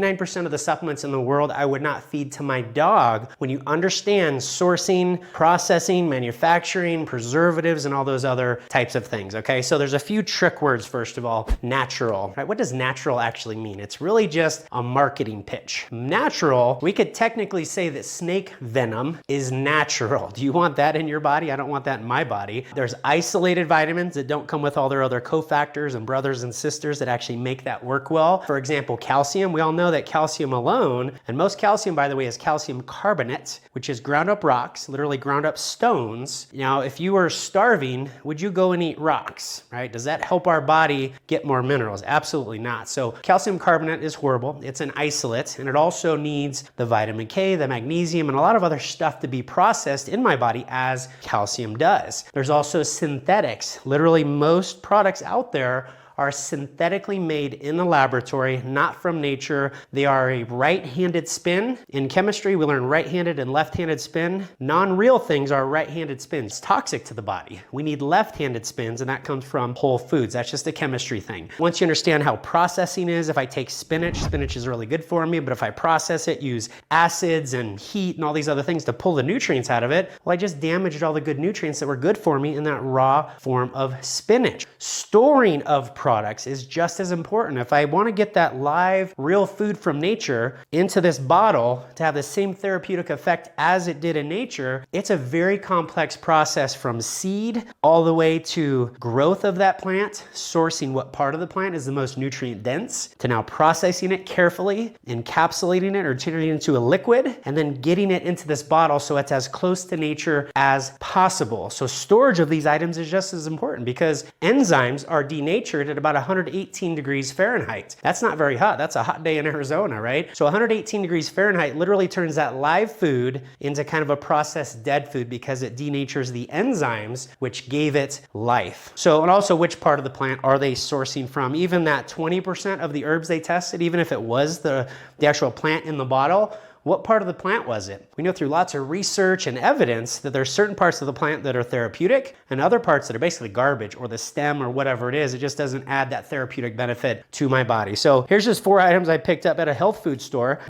99% of the supplements in the world I would not feed to my dog when you understand sourcing, processing, manufacturing, preservatives, and all those other types of things, okay? So there's a few trick words, first of all. Natural, right? What does natural actually mean? It's really just a marketing pitch. Natural, we could technically say that snake venom is natural. Do you want that in your body? I don't want that in my body. There's isolated vitamins that don't come with all their other cofactors and brothers and sisters that actually make that work well. For example, calcium. We all know that calcium alone, and most calcium, by the way, is calcium carbonate, which is ground up rocks, literally ground up stones. Now, if you were starving, would you go and eat rocks, right? Does that help our body get more minerals? Absolutely not. So calcium carbonate is horrible. It's an isolate, and it also needs the vitamin K, the magnesium, and a lot of other stuff to be processed in my body as calcium does. There's also synthetics. Literally most products out there are synthetically made in the laboratory, not from nature. They are a right-handed spin. In chemistry, we learn right-handed and left-handed spin. Non-real things are right-handed spins. It's toxic to the body. We need left-handed spins, and that comes from whole foods. That's just a chemistry thing. Once you understand how processing is, if I take spinach is really good for me, but if I process it, use acids and heat and all these other things to pull the nutrients out of it, well, I just damaged all the good nutrients that were good for me in that raw form of spinach. Storing of products is just as important. If I want to get that live, real food from nature into this bottle to have the same therapeutic effect as it did in nature, it's a very complex process from seed all the way to growth of that plant, sourcing what part of the plant is the most nutrient dense, to now processing it carefully, encapsulating it or turning it into a liquid, and then getting it into this bottle so it's as close to nature as possible. So storage of these items is just as important because enzymes are denatured at about 118 degrees Fahrenheit. That's not very hot. That's a hot day in Arizona, right? So 118 degrees Fahrenheit literally turns that live food into kind of a processed dead food because it denatures the enzymes which gave it life. So, and also which part of the plant are they sourcing from? Even that 20% of the herbs they tested, even if it was the actual plant in the bottle, what part of the plant was it? We know through lots of research and evidence that there's certain parts of the plant that are therapeutic and other parts that are basically garbage or the stem or whatever it is. It just doesn't add that therapeutic benefit to my body. So here's just 4 items I picked up at a health food store.